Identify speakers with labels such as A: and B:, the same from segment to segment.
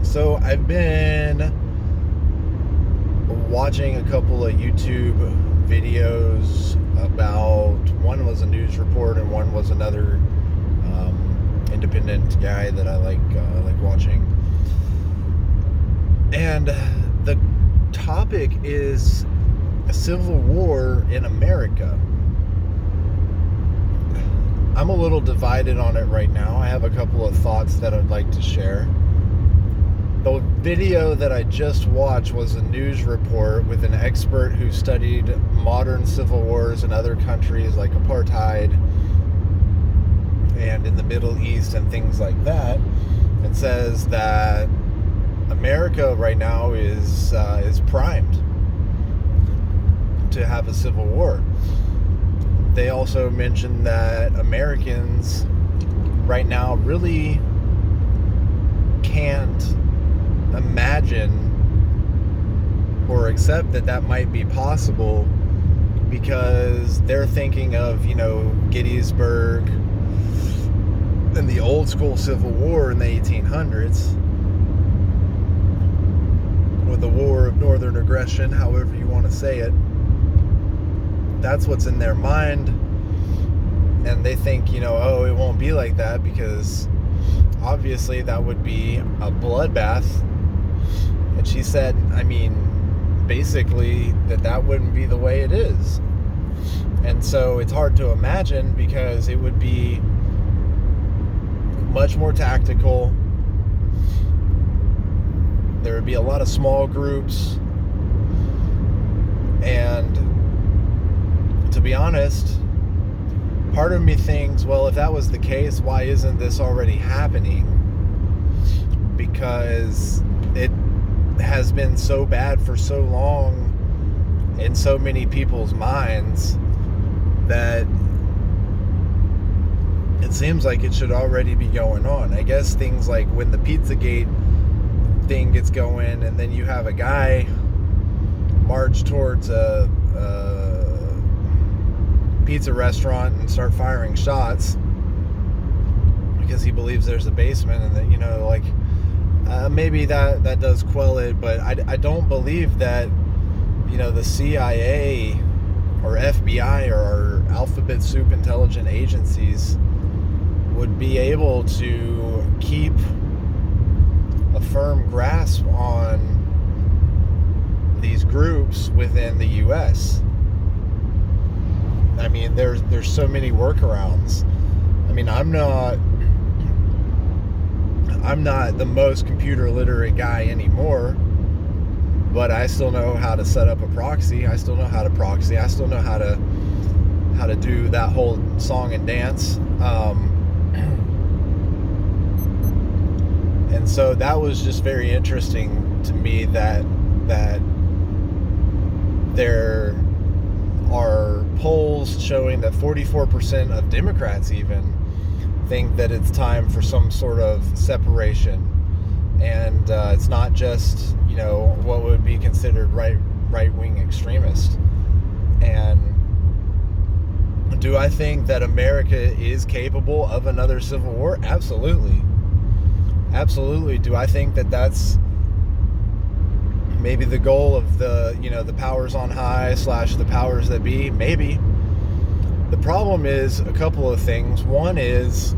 A: So I've been watching a couple of YouTube videos about, one was a news report and one was another independent guy that I like watching. And the topic is a civil war in America. I'm a little divided on it right now. I have a couple of thoughts that I'd like to share. The video that I just watched was a news report with an expert who studied modern civil wars in other countries like apartheid and in the Middle East and things like that. It says that America right now is primed to have a civil war. They also mentioned that Americans right now really can't imagine or accept that might be possible because they're thinking of, Gettysburg and the old school Civil War in the 1800s, or the War of Northern Aggression, however you want to say it. That's what's in their mind, and they think, it won't be like that because obviously that would be a bloodbath. And she said, basically that wouldn't be the way it is. And so it's hard to imagine because it would be much more tactical. There would be a lot of small groups. And to be honest, part of me thinks, well, if that was the case, why isn't this already happening? Because it has been so bad for so long in so many people's minds that it seems like it should already be going on. I guess things like when the Pizzagate thing gets going and then you have a guy march towards a pizza restaurant and start firing shots because he believes there's a basement, and that maybe that does quell it, but I don't believe that the CIA or FBI or alphabet soup intelligent agencies would be able to keep a firm grasp on these groups within the US. There's so many workarounds. I'm not the most computer literate guy anymore, but I still know how to set up a proxy. I still know how to proxy. I still know how to do that whole song and dance. And so that was just very interesting to me that there are polls showing that 44% of Democrats even think that it's time for some sort of separation, and it's not just what would be considered right-wing extremist. And do I think that America is capable of another civil war? Absolutely. Do I think that that's maybe the goal of the powers on high / the powers that be? Maybe. The problem is a couple of things. One is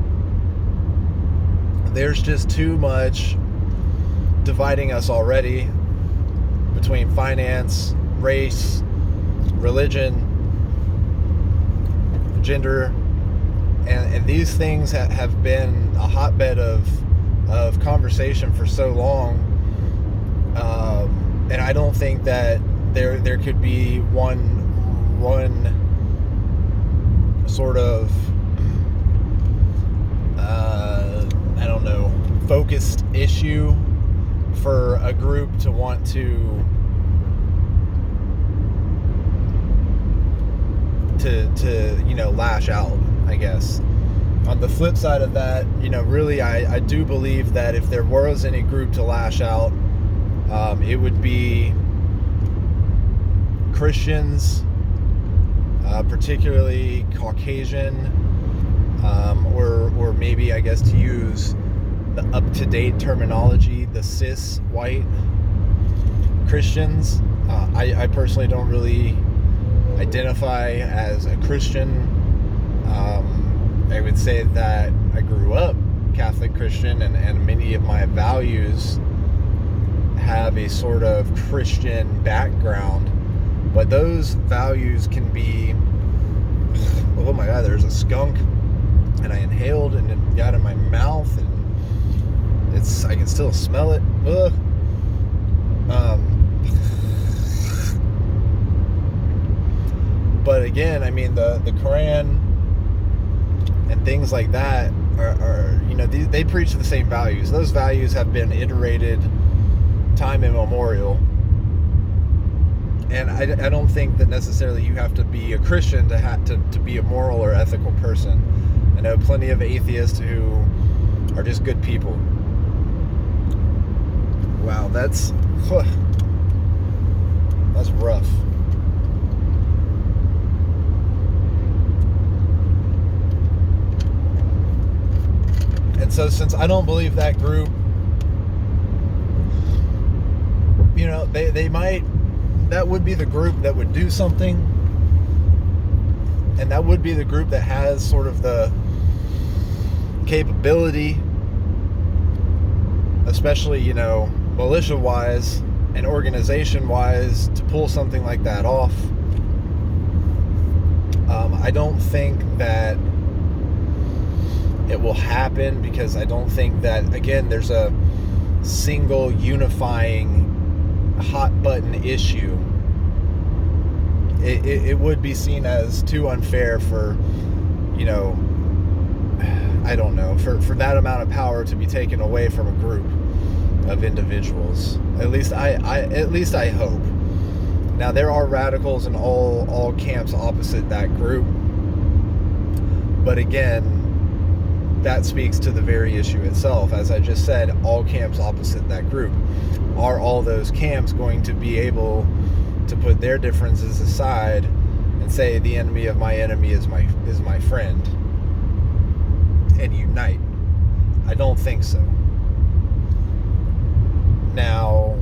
A: there's just too much dividing us already between finance, race, religion, gender, and these things have been a hotbed of conversation for so long, and I don't think that there could be one sort of focused issue for a group to want to lash out, I guess. On the flip side of that, really I do believe that if there was any group to lash out, it would be Christians, particularly Caucasian, or maybe, I guess, to use the up-to-date terminology, the cis white Christians. I personally don't really identify as a Christian. I would say that I grew up Catholic Christian, and many of my values have a sort of Christian background, but those values can be, oh my God, there's a skunk, and I inhaled and it got in my mouth, and I can still smell it. Ugh. But again, I mean, the Quran and things like that are they preach the same values. Those values have been iterated time immemorial. And I don't think that necessarily you have to be a Christian to be a moral or ethical person. I know plenty of atheists who are just good people. Wow, that's rough. And so since I don't believe that group, they might, that would be the group that would do something, and that would be the group that has sort of the capability, especially, militia-wise and organization-wise, to pull something like that off. I don't think that it will happen, because I don't think that, again, there's a single unifying hot button issue. It would be seen as too unfair for, I don't know, for that amount of power to be taken away from a group of individuals. At least I hope. Now, there are radicals in all camps opposite that group, but again, that speaks to the very issue itself. As I just said, all camps opposite that group. Are all those camps going to be able to put their differences aside and say the enemy of my enemy is my friend and unite? I don't think so. Now,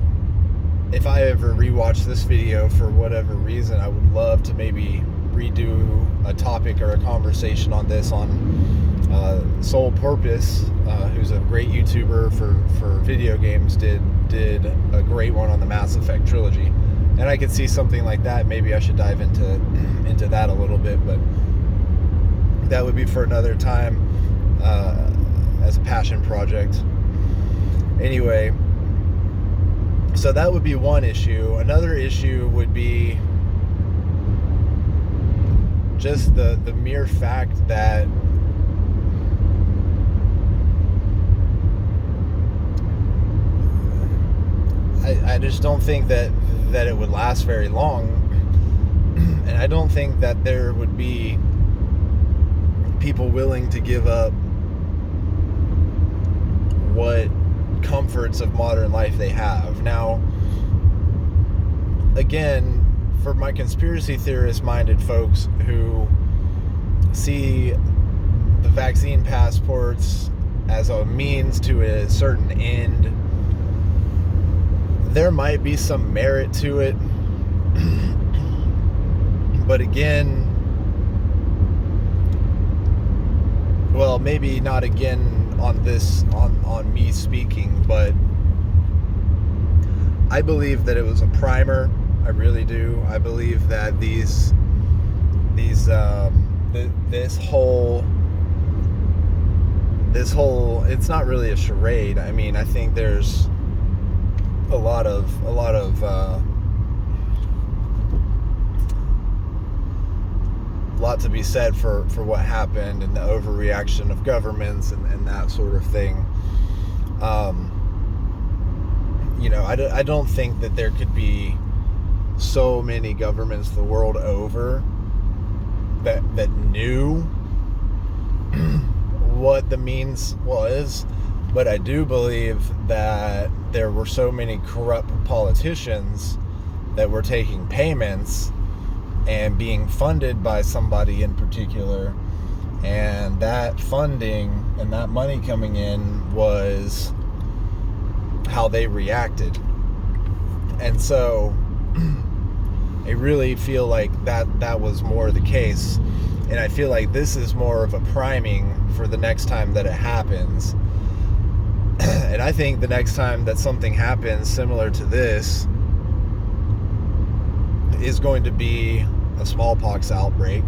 A: if I ever rewatch this video for whatever reason, I would love to maybe redo a topic or a conversation on this on Soul Purpose, who's a great YouTuber for video games, did a great one on the Mass Effect trilogy, and I could see something like that. Maybe I should dive into that a little bit, but that would be for another time, as a passion project. Anyway, so that would be one issue. Another issue would be just the mere fact that I just don't think that it would last very long, and I don't think that there would be people willing to give up what comforts of modern life they have. Now, again, for my conspiracy theorist minded folks who see the vaccine passports as a means to a certain end, there might be some merit to it. But again, well, maybe not again on this, on me speaking, but I believe that it was a primer. I really do. I believe that this whole, it's not really a charade. I mean, I think there's a lot of to be said for what happened and the overreaction of governments and that sort of thing. I don't think that there could be so many governments the world over that knew what the means was, but I do believe that there were so many corrupt politicians that were taking payments and being funded by somebody in particular, and that funding and that money coming in was how they reacted. And so I really feel like that was more the case. And I feel like this is more of a priming for the next time that it happens. And I think the next time that something happens similar to this is going to be a smallpox outbreak.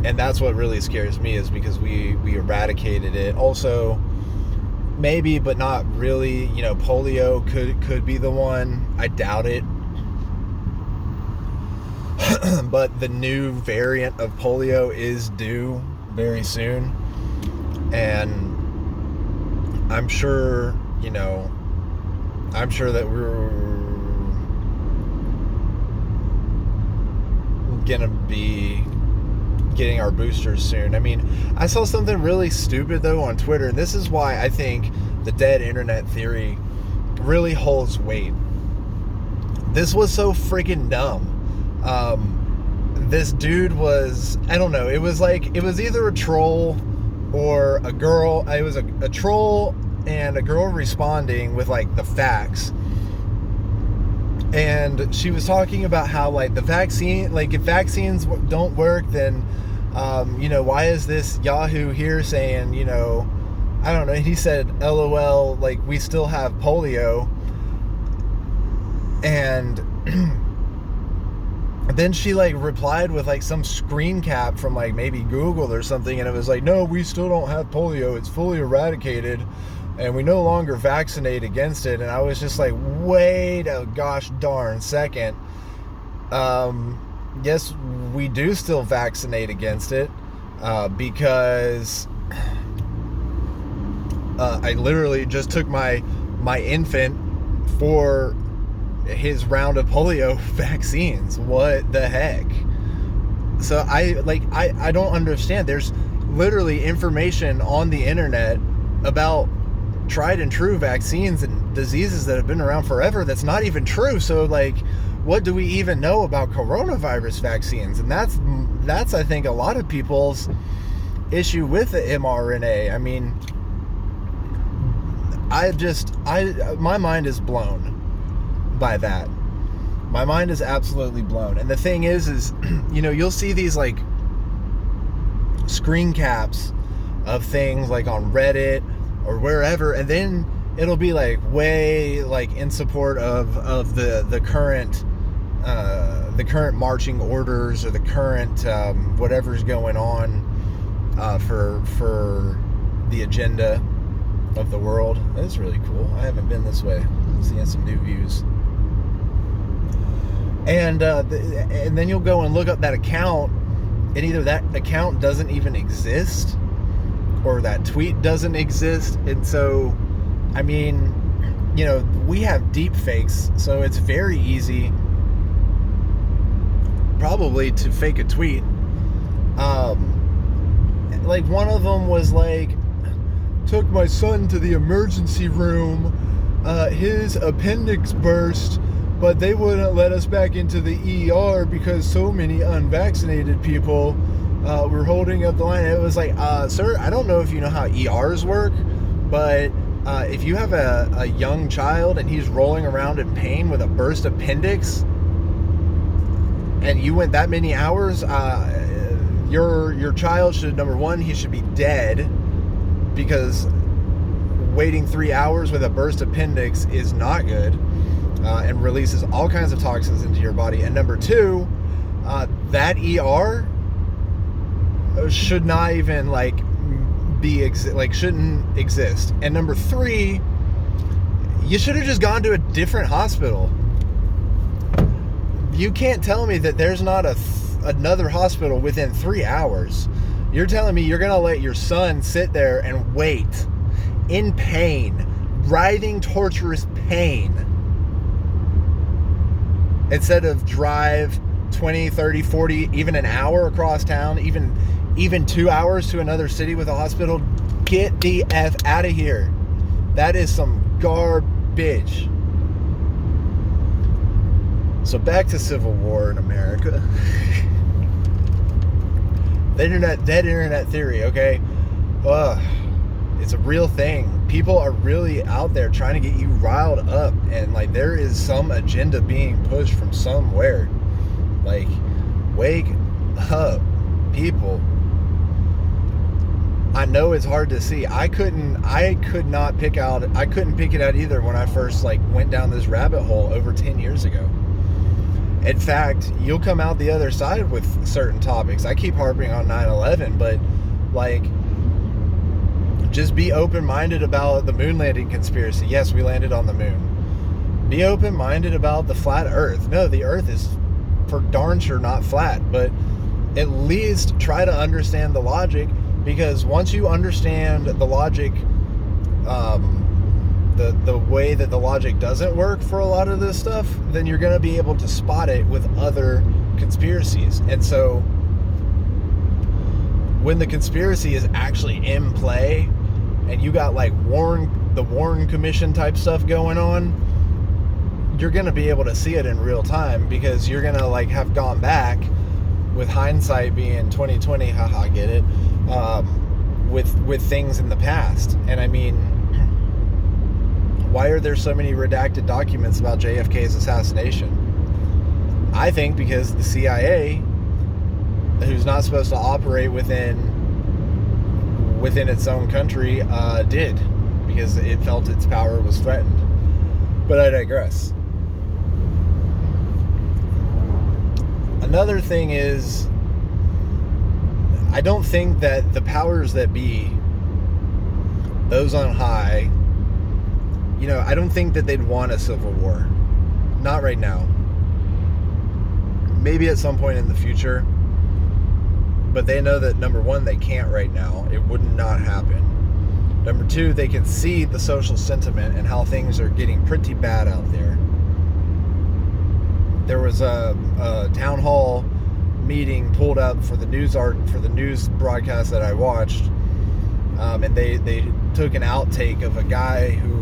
A: And that's what really scares me, is because we eradicated it. Also, maybe, but not really, polio could be the one. I doubt it. But the new variant of polio is due very soon. And I'm sure that we're gonna be getting our boosters soon. I mean, I saw something really stupid though on Twitter, and this is why I think the dead internet theory really holds weight. This was so freaking dumb. This dude was, I don't know, it was either a troll or a girl. It was a troll and a girl responding with like the facts. And she was talking about how like the vaccine, like if vaccines don't work, then why is this Yahoo here saying, I don't know, he said LOL, like we still have polio. And then she like replied with like some screen cap from like maybe Google or something, and it was like, no, we still don't have polio, it's fully eradicated and we no longer vaccinate against it. And I was just like, wait a gosh darn second. Yes, we do still vaccinate against it, because I literally just took my infant for his round of polio vaccines. What the heck? So I don't understand. There's literally information on the internet about tried and true vaccines and diseases that have been around forever that's not even true. So like, what do we even know about coronavirus vaccines? And that's I think a lot of people's issue with the mRNA. I mean, my mind is blown by that. My mind is absolutely blown. And the thing is you'll see these like screen caps of things like on Reddit or wherever, and then it'll be like way like in support of the current marching orders, or the current whatever's going on for the agenda of the world. It's really cool. I haven't been this way. I'm seeing some new views. And then you'll go and look up that account, and either that account doesn't even exist or that tweet doesn't exist. And so, I mean, we have deep fakes, so it's very easy probably to fake a tweet. Like one of them was like, took my son to the emergency room, his appendix burst, but they wouldn't let us back into the ER because so many unvaccinated people were holding up the line. It was like, sir, I don't know if you know how ERs work, but if you have a young child and he's rolling around in pain with a burst appendix, and you went that many hours, your child should, number one, he should be dead, because waiting 3 hours with a burst appendix is not good, and releases all kinds of toxins into your body. And number two, that ER should not even shouldn't exist. And number three, you should have just gone to a different hospital. You can't tell me that there's not another hospital within 3 hours. You're telling me you're going to let your son sit there and wait in pain, writhing, torturous pain, instead of drive 20, 30, 40, even an hour across town, even 2 hours to another city with a hospital? Get the F out of here. That is some garbage. So back to Civil War in America. Dead internet theory, okay? It's a real thing. People are really out there trying to get you riled up, and like there is some agenda being pushed from somewhere. Like, wake up, people. I know it's hard to see. I couldn't pick it out either when I first like went down this rabbit hole over 10 years ago. In fact, you'll come out the other side with certain topics. I keep harping on 9/11, but like, just be open-minded about the moon landing conspiracy. Yes, we landed on the moon. Be open-minded about the flat earth. No, the earth is for darn sure not flat, but at least try to understand the logic, because once you understand the logic, the way that the logic doesn't work for a lot of this stuff, then you're going to be able to spot it with other conspiracies. And so when the conspiracy is actually in play and you got like the Warren Commission type stuff going on, you're going to be able to see it in real time, because you're going to like have gone back, with hindsight being 2020, haha, get it, with things in the past. And I mean, why are there so many redacted documents about JFK's assassination? I think because the CIA, who's not supposed to operate within its own country, did, because it felt its power was threatened. But I digress. Another thing is, I don't think that the powers that be, those on high, I don't think that they'd want a civil war. Not right now. Maybe at some point in the future. But they know that, number one, they can't right now. It would not happen. Number two, they can see the social sentiment and how things are getting pretty bad out there. There was a town hall meeting pulled up for the news broadcast that I watched, and they took an outtake of a guy who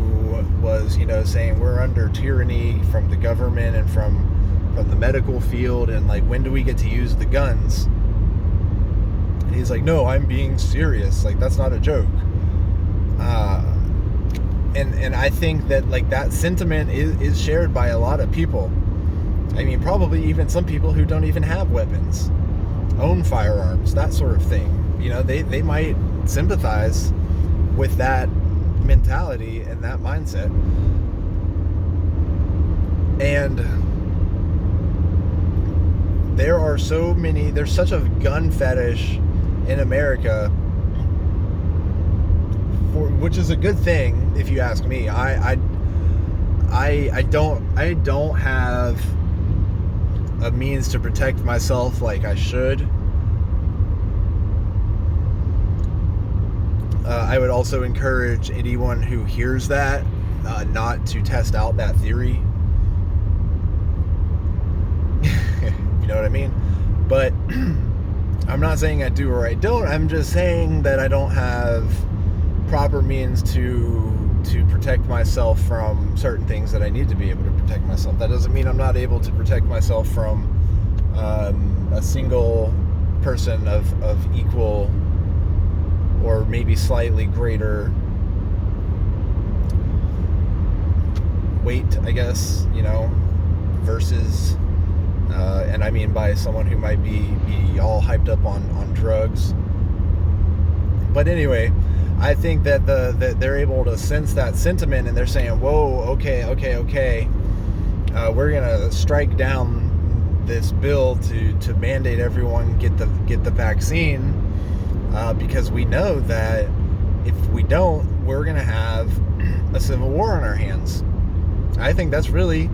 A: was, saying we're under tyranny from the government and from the medical field, and like, when do we get to use the guns? And he's like, no, I'm being serious. Like, that's not a joke. And I think that like that sentiment is shared by a lot of people. I mean, probably even some people who don't even have weapons, own firearms, that sort of thing. They might sympathize with that mentality and that mindset. And there's such a gun fetish in America, which is a good thing if you ask me. I don't have a means to protect myself like I should. I would also encourage anyone who hears that not to test out that theory. You know what I mean? But I'm not saying I do or I don't. I'm just saying that I don't have proper means to protect myself from certain things that I need to be able to protect myself. That doesn't mean I'm not able to protect myself from a single person of equal or maybe slightly greater weight, I guess, versus, and I mean by someone who might be all hyped up on drugs. But anyway, I think that that they're able to sense that sentiment, and they're saying, whoa, okay, we're gonna strike down this bill to mandate everyone get the vaccine, because we know that if we don't, we're gonna have a civil war on our hands. I think that's really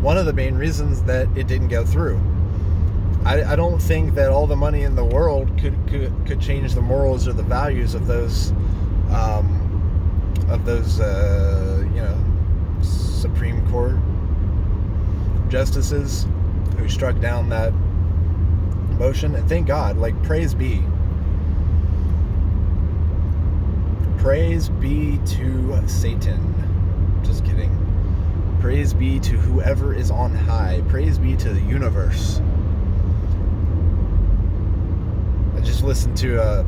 A: one of the main reasons that it didn't go through. I don't think that all the money in the world could change the morals or the values of those Supreme Court justices who struck down that motion. And thank God, like, praise be to Satan. Just kidding. Praise be to whoever is on high. Praise be to the universe. listened to a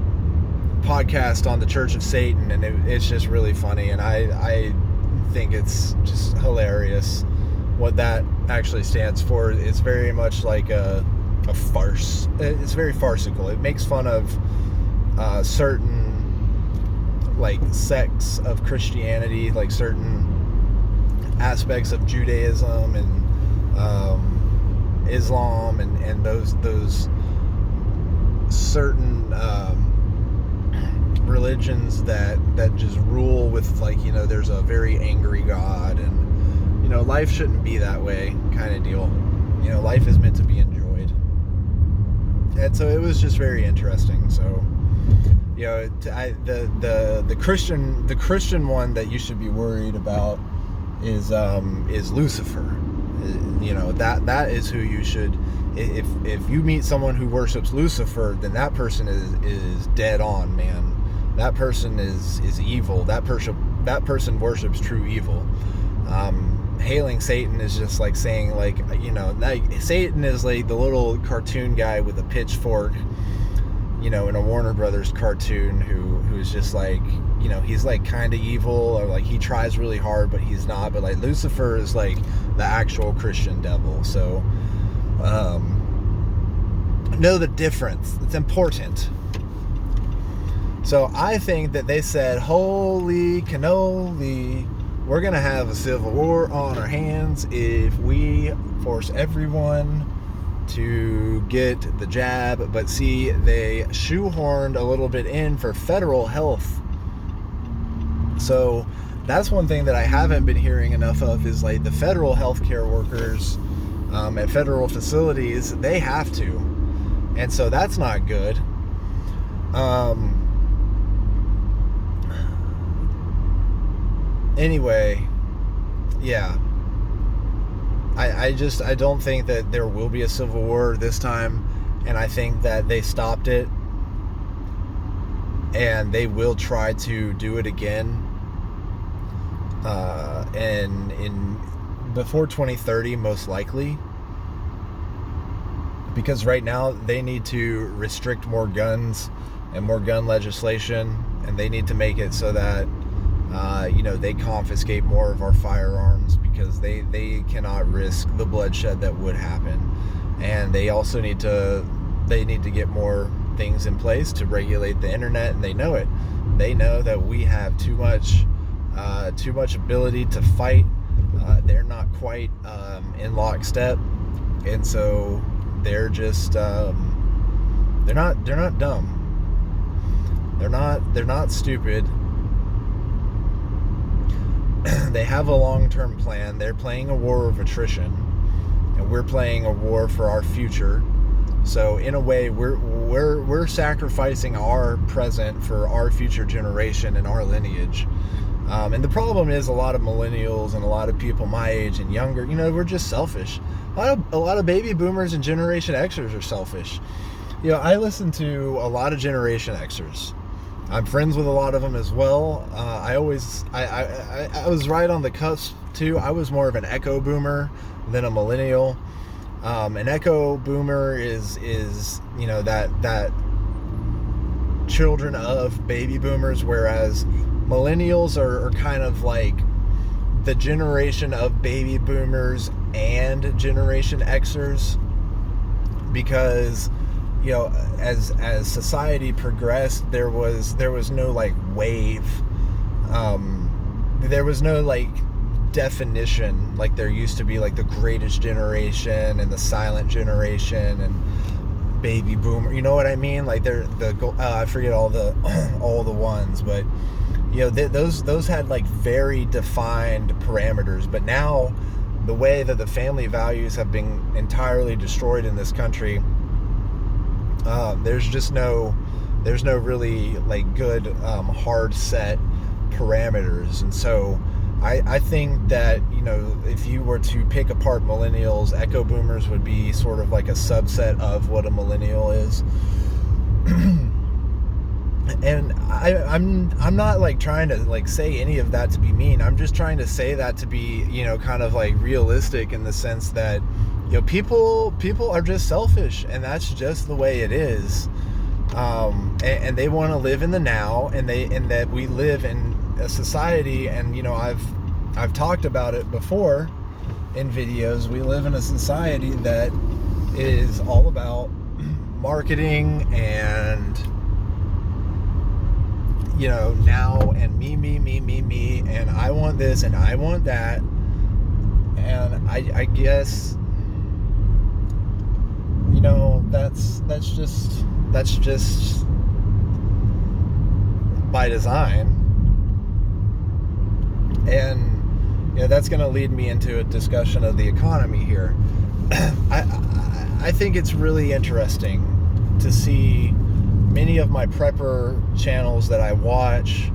A: podcast on the Church of Satan, and it's just really funny, and I think it's just hilarious what that actually stands for. It's very much like a farce. It's very farcical. It makes fun of certain like sects of Christianity, like certain aspects of Judaism and Islam and those certain religions that just rule with, like, you know, there's a very angry God, and, you know, life shouldn't be that way kind of deal. You know, life is meant to be enjoyed. And so it was just very interesting. So, you know, the Christian one that you should be worried about is Lucifer. You know, that is who you should, if you meet someone who worships Lucifer, then that person is dead on, man. That person is evil. That person worships true evil. Hailing Satan is just like saying, like, you know, like, Satan is like the little cartoon guy with a pitchfork, you know, in a Warner Brothers cartoon who's just like, you know, he's like kind of evil, or like he tries really hard, but he's not. But like Lucifer is like the actual Christian devil. So know the difference. It's important. So I think that they said, holy cannoli, we're going to have a civil war on our hands if we force everyone to get the jab. But see, they shoehorned a little bit in for federal health. So that's one thing that I haven't been hearing enough of, is like the federal healthcare workers at federal facilities, they have to. And so that's not good. Anyway, yeah. I don't think that there will be a civil war this time, and I think that they stopped it, and they will try to do it again, and in before 2030 most likely, because right now they need to restrict more guns and more gun legislation, and they need to make it so that you know, they confiscate more of our firearms, because they cannot risk the bloodshed that would happen. And they also need to get more things in place to regulate the internet, and they know it. They know that we have too much ability to fight. They're not quite in lockstep, and so they're just they're not dumb. They're not stupid. They have a long-term plan. They're playing a war of attrition, and we're playing a war for our future. So in a way, we're sacrificing our present for our future generation and our lineage. And the problem is, a lot of millennials and a lot of people my age and younger, you know, we're just selfish. A lot of baby boomers and Generation Xers are selfish. You know, I listen to a lot of Generation Xers. I'm friends with a lot of them as well. I was right on the cusp too. I was more of an echo boomer than a millennial. An echo boomer is you know, that children of baby boomers, whereas millennials are kind of like the generation of baby boomers and Generation Xers, because, you know, as society progressed, there was no like wave, there was no like definition like there used to be, like the greatest generation and the silent generation and baby boomer, you know what I mean? Like I forget all the ones, but you know, those had like very defined parameters. But now, the way that the family values have been entirely destroyed in this country, there's no really like good hard set parameters. And so I think that, you know, if you were to pick apart millennials, echo boomers would be sort of like a subset of what a millennial is. And I'm not like trying to like say any of that to be mean. I'm just trying to say that to be, you know, kind of like realistic, in the sense that, you know, people are just selfish, and that's just the way it is. and they want to live in the now, and that we live in a society, and I've talked about it before in videos. We live in a society that is all about marketing and now, and me, and I want this and I want that. And I guess that's just by design. And that's going to lead me into a discussion of the economy here. I think it's really interesting to see many of my prepper channels that I watch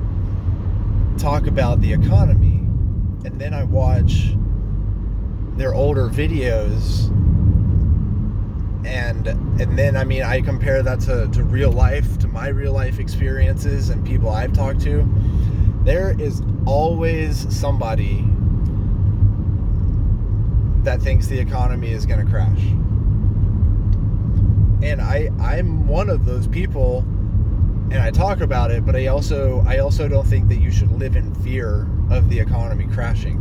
A: talk about the economy, and then I watch their older videos, and then I compare that to real life, to my real life experiences and people I've talked to. There is always somebody that thinks the economy is going to crash. And I'm one of those people, and I talk about it, but I also don't think that you should live in fear of the economy crashing.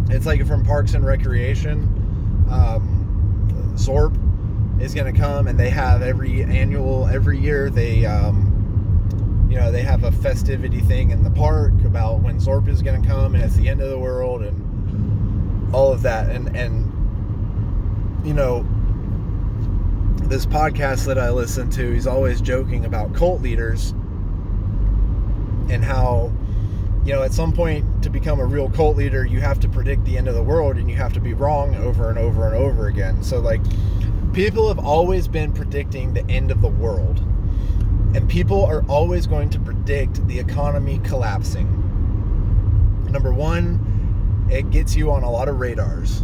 A: It's like from Parks and Recreation, ZORP is going to come, and they have every year they they have a festivity thing in the park about when ZORP is going to come, and it's the end of the world and all of that. And this podcast that I listen to, he's always joking about cult leaders and how, at some point, to become a real cult leader, you have to predict the end of the world, and you have to be wrong over and over and over again. So, people have always been predicting the end of the world, and people are always going to predict the economy collapsing. Number one, it gets you on a lot of radars.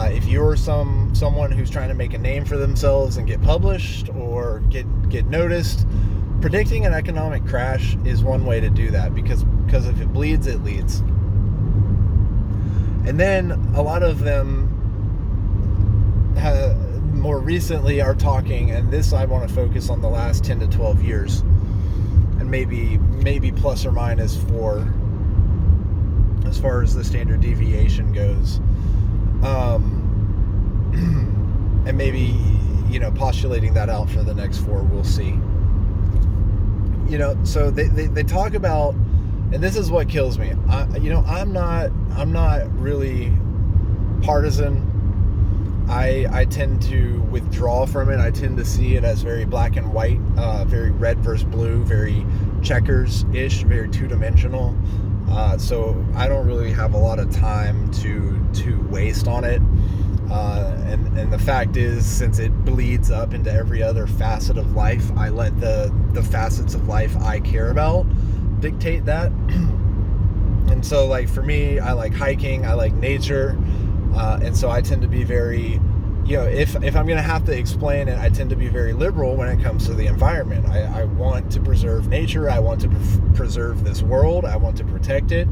A: If you're someone who's trying to make a name for themselves and get published or get noticed, predicting an economic crash is one way to do that, because if it bleeds, it leads. And then a lot of them more recently are talking, and this I want to focus on the last 10 to 12 years, and maybe plus or minus 4 as far as the standard deviation goes. And maybe, postulating that out for the next 4, we'll see. So they talk about, and this is what kills me. I'm not really partisan. I tend to withdraw from it. I tend to see it as very black and white, very red versus blue, very checkers-ish, very two-dimensional. So I don't really have a lot of time to waste on it. And the fact is, since it bleeds up into every other facet of life, I let the facets of life I care about dictate that. And so, for me, I like hiking, I like nature, and so I tend to be very, if I'm going to have to explain it, I tend to be very liberal when it comes to the environment. I want to preserve nature, I want to preserve this world, I want to protect it,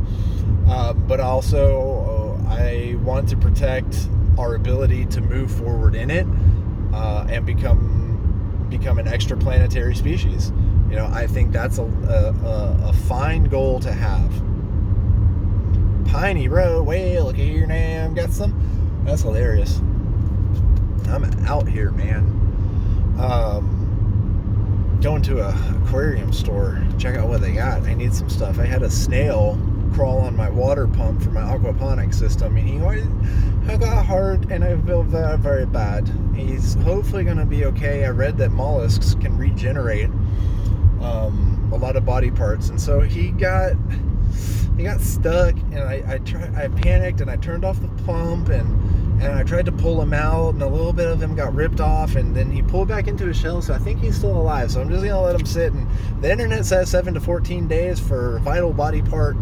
A: but also I want to protect our ability to move forward in it, and become an extraplanetary species. I think that's a fine goal to have. Piney Road, well, look here now, got some. That's hilarious. I'm out here, man. Going to a aquarium store, check out what they got. I need some stuff. I had a snail crawl on my water pump for my aquaponics system, and I got hurt, and I feel very, very bad. He's hopefully going to be okay. I read that mollusks can regenerate a lot of body parts, and so he got stuck, and I panicked, and I turned off the pump, and I tried to pull him out, and a little bit of him got ripped off, and then he pulled back into his shell, so I think he's still alive. So I'm just gonna let him sit, and the internet says 7 to 14 days for vital body part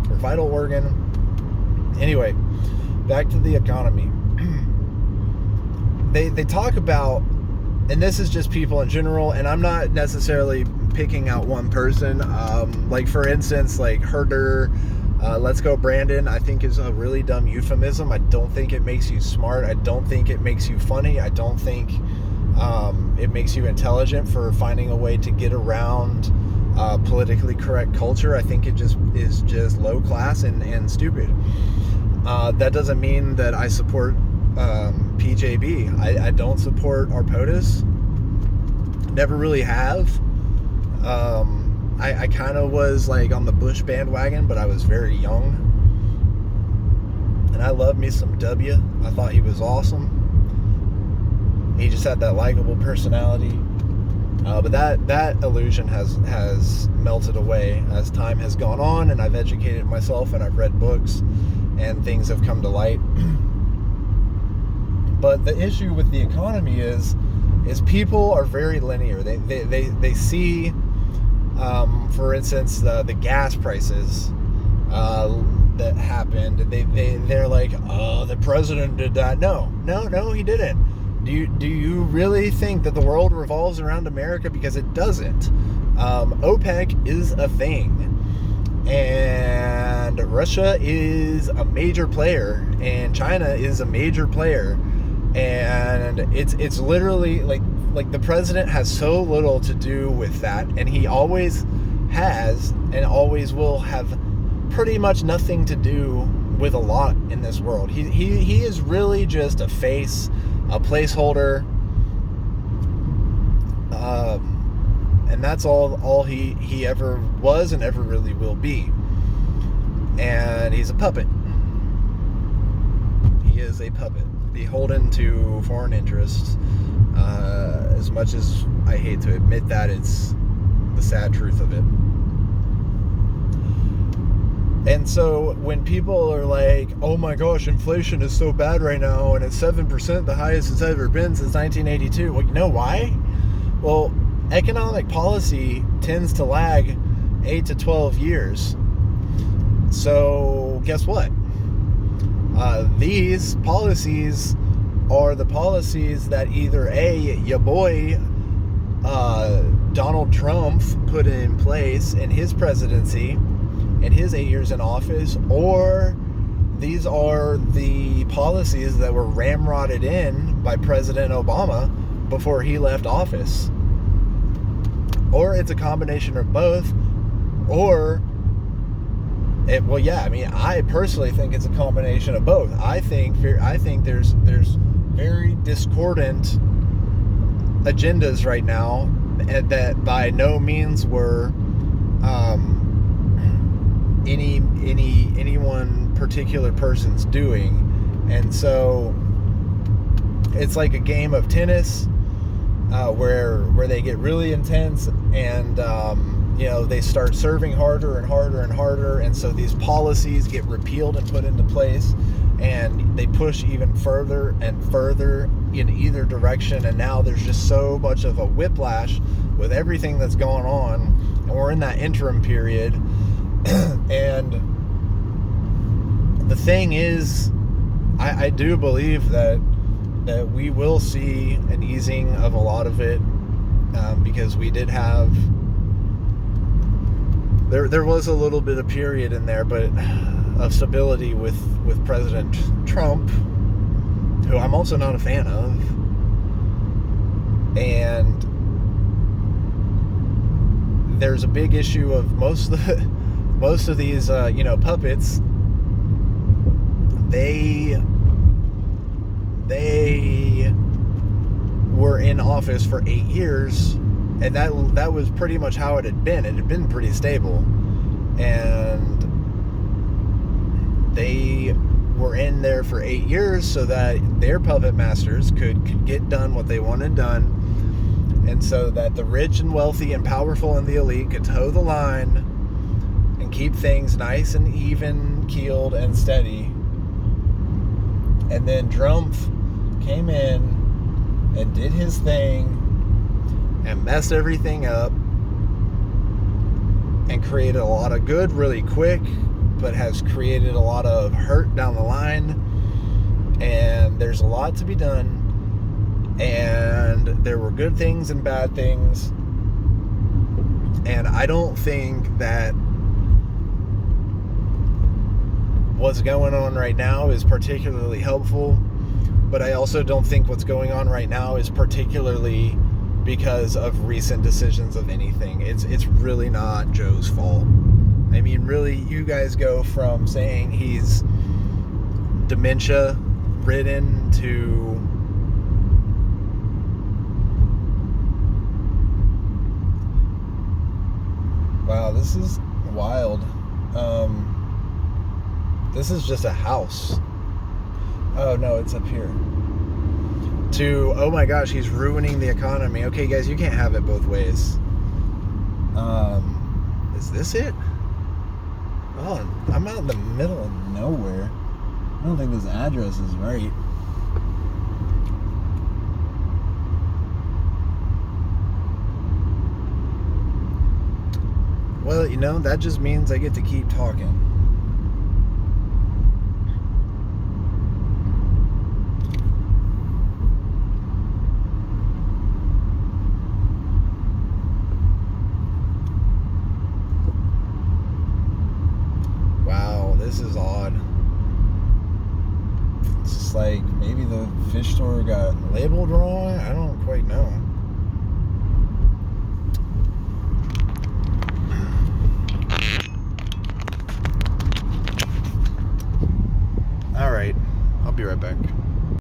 A: or vital organ. Anyway, back to the economy. They talk about, and this is just people in general, and I'm not necessarily picking out one person. For instance, Herder, Let's Go Brandon, I think is a really dumb euphemism. I don't think it makes you smart. I don't think it makes you funny. I don't think It makes you intelligent for finding a way to get around politically correct culture. I think it just is just low class and stupid. That doesn't mean that I support PJB. I don't support our POTUS. Never really have. I kind of was like on the Bush bandwagon, but I was very young. And I loved me some W. I thought he was awesome. He just had that likable personality. But that illusion has melted away as time has gone on, and I've educated myself and I've read books and things have come to light. But the issue with the economy is people are very linear. They see, for instance, the gas prices that happened. They're like, oh, the president did that. No, he didn't. Do you really think that the world revolves around America? Because it doesn't. OPEC is a thing, and Russia is a major player, and China is a major player, and it's literally like the president has so little to do with that, and he always has and always will have pretty much nothing to do with a lot in this world. He is really just a face, a placeholder, and that's all he ever was and ever really will be. And he's a puppet. He is a puppet, beholden to foreign interests. As much as I hate to admit that, it's the sad truth of it. And so when people are like, oh my gosh, inflation is so bad right now and it's 7%, the highest it's ever been since 1982. Well, you know why? Well, economic policy tends to lag 8 to 12 years. So guess what? These policies are the policies that either your boy Donald Trump put in place in his presidency, in his 8 years in office, or these are the policies that were ramrodded in by President Obama before he left office. Or it's a combination of both, or I personally think it's a combination of both. I think there's very discordant agendas right now that by no means were any one particular person's doing. And so it's like a game of tennis where they get really intense, and they start serving harder and harder and harder, and so these policies get repealed and put into place, and they push even further and further in either direction. And now there's just so much of a whiplash with everything that's going on, and we're in that interim period. And the thing is, I do believe that we will see an easing of a lot of it, because we did have there was a little bit of period in there, but of stability with President Trump, who I'm also not a fan of. And there's a big issue of most of these puppets. They were in office for 8 years, and that was pretty much how it had been. It had been pretty stable, and they were in there for 8 years so that their puppet masters could get done what they wanted done, and so that the rich and wealthy and powerful and the elite could toe the line and keep things nice and even keeled and steady. And then Trump came in and did his thing and messed everything up and created a lot of good really quick, but has created a lot of hurt down the line. And there's a lot to be done, and there were good things and bad things, and I don't think that what's going on right now is particularly helpful But I also don't think what's going on right now is particularly because of recent decisions of anything. It's really not Joe's fault. I mean, really, you guys go from saying he's dementia ridden to wow, this is wild. This is just a house. Oh no, it's up here. To, oh my gosh, he's ruining the economy. Okay, guys, you can't have it both ways. Is this it? Oh, I'm out in the middle of nowhere. I don't think this address is right. Well, you know, that just means I get to keep talking. Wow, this is odd. It's just like maybe the fish store got labeled wrong. I don't quite know.